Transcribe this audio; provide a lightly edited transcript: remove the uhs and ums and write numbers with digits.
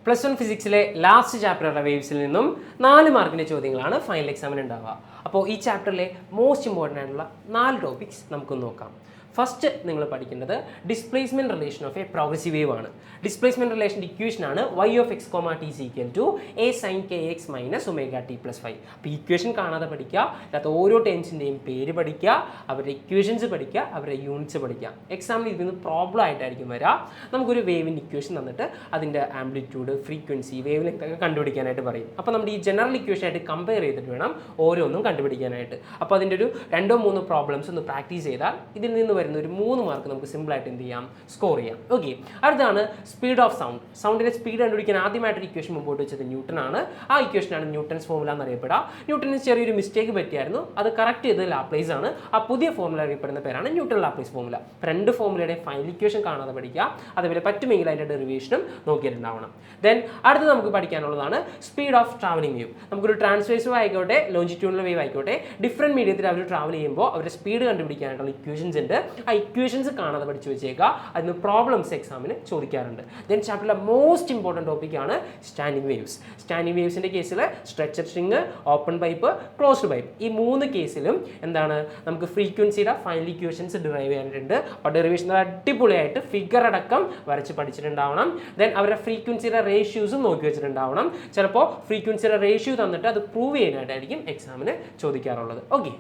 +1 ഫിസിക്സിലെ last ചാപ്റ്ററുടെ വേവ്സിൽ നിന്നും 4 മാർക്കിൻ്റെ ചോദ്യങ്ങളാണ് ഫൈനൽ എക്സാമിന് ഉണ്ടാവുക. അപ്പോൾ ഈ ചാപ്റ്ററിലെ മോസ്റ്റ് ഇമ്പോർട്ടൻ്റ് ആയിട്ടുള്ള 4 ടോപ്പിക്സ് നമുക്കൊന്ന് നോക്കാം. ഫസ്റ്റ് നിങ്ങൾ പഠിക്കേണ്ടത് displacement relation of A progressive wave ആണ്. ഡിസ്പ്ലേസ്മെൻറ്റ് റിലേഷൻ്റെ ഇക്വേഷൻ ആണ് y of x, t is equal to a sin kx minus omega t plus 5. അപ്പോൾ ഇക്വേഷൻ കാണാതെ പഠിക്കുക, അല്ലാത്ത ഓരോ ടേംസിൻ്റെയും പേര് പഠിക്കുക, അവരുടെ ഇക്വേഷൻസ് പഠിക്കുക, അവരുടെ യൂണിറ്റ്സ് പഠിക്കുക. എക്സാമിന് ഇതിന് പ്രോബ്ലം ആയിട്ടായിരിക്കും വരിക. നമുക്കൊരു വേവിൻ്റെ ഇക്വേഷൻ തന്നിട്ട് അതിൻ്റെ ആംപ്ലിറ്റ്യൂഡ്, ഫ്രീക്വൻസി, വേവ് ലെങ്ത് ഒക്കെ കണ്ടുപിടിക്കാനായിട്ട് പറയും. അപ്പോൾ നമ്മുടെ ഈ ജനറൽ ഇക്വേഷൻ ആയിട്ട് കമ്പയർ ചെയ്തിട്ട് വേണം ഓരോന്നും കണ്ടുപിടിക്കാനായിട്ട്. അപ്പോൾ അതിൻ്റെ ഒരു 2-3 പ്രോബ്ലംസ് ഒന്ന് പ്രാക്ടീസ് ചെയ്താൽ ഇതിൽ നിന്ന് വരുന്ന ഒരു 3 മാർക്ക് നമുക്ക് സിമ്പിളായിട്ട് എന്ത് ചെയ്യാം, സ്കോർ ചെയ്യാം. ഓക്കെ, അടുത്താണ് സ്പീഡ് ഓഫ് സൗണ്ട്. സൗണ്ടിൻ്റെ സ്പീഡ് കണ്ടുപിടിക്കാൻ ആദ്യമായിട്ടൊരു ഇക്വേഷൻ മുമ്പോട്ട് വെച്ചത് ന്യൂട്ടൺ ആണ്. ആ ഇക്വേഷനാണ് ന്യൂട്ടൺസ് ഫോർമുല എന്നറിയപ്പെടുക. ന്യൂട്ടണിന് ചെറിയൊരു മിസ്റ്റേക്ക് പറ്റിയായിരുന്നു, അത് കറക്റ്റ് ചെയ്തത് ലാപ്ലേസ് ആണ്. ആ പുതിയ ഫോർമുല അറിയപ്പെടുന്ന പേരാണ് ന്യൂട്ടൺ ലാപ്ലേസ് ഫോർമുല. 2 ഫോർമുലയുടെ ഫൈനൽ ഇക്വേഷൻ കാണാതെ പഠിക്കുക, അതുപോലെ പറ്റുമെങ്കിൽ അതിൻ്റെ ഡെറിവേഷനും നോക്കിയിട്ടുണ്ടാവണം. ദെൻ അടുത്ത് നമുക്ക് പഠിക്കാനുള്ളതാണ് സ്പീഡ് ഓഫ് ട്രാവലിംഗ് വേവ്. നമുക്കൊരു ട്രാൻസ്വേഴ്സ് ആയിക്കോട്ടെ, ലോഞ്ചിറ്റ്യൂണൽ വേവ് ആയിക്കോട്ടെ, ഡിഫറെൻറ്റ് മീഡിയത്തിൽ അവർ ട്രാവൽ ചെയ്യുമ്പോൾ അവരുടെ സ്പീഡ് കണ്ടുപിടിക്കാനായിട്ടുള്ള ഇക്വേഷൻസ് ഉണ്ട്. ആ ഇക്വേഷൻസ് കാണാതെ പഠിച്ചു വെച്ചേക്കുക, അതിന് പ്രോബ്ലംസ് എക്സാമിന് ചോദിക്കാറുണ്ട്. ദെൻ ചാപ്റ്ററിലെ മോസ്റ്റ് ഇമ്പോർട്ടൻറ്റ് ടോപ്പിക്കാണ് സ്റ്റാൻഡിംഗ് വേവ്സ്. സ്റ്റാൻഡിംഗ് വേവ്സിൻ്റെ കേസിൽ stretcher string, open pipe, closed pipe, ഈ 3 കേസിലും എന്താണ് നമുക്ക് ഫ്രീക്വൻസിയുടെ ഫൈനൽ ഇക്വേഷൻസ് ഡിറൈവ് ചെയ്യാനായിട്ടുണ്ട്. അപ്പോൾ ഡെറിവേഷൻ അടിപൊളിയായിട്ട് ഫിഗർ അടക്കം വരച്ച് പഠിച്ചിട്ടുണ്ടാവണം. ദെൻ അവരുടെ ഫ്രീക്വൻസിയുടെ റേഷ്യൂസും നോക്കി വെച്ചിട്ടുണ്ടാവണം. ചിലപ്പോൾ ഫ്രീക്വൻസിയുടെ റേഷ്യോ തന്നിട്ട് അത് പ്രൂവ് ചെയ്യാനായിട്ടായിരിക്കും എക്സാമിന് ചോദിക്കാറുള്ളത്. ഓക്കെ.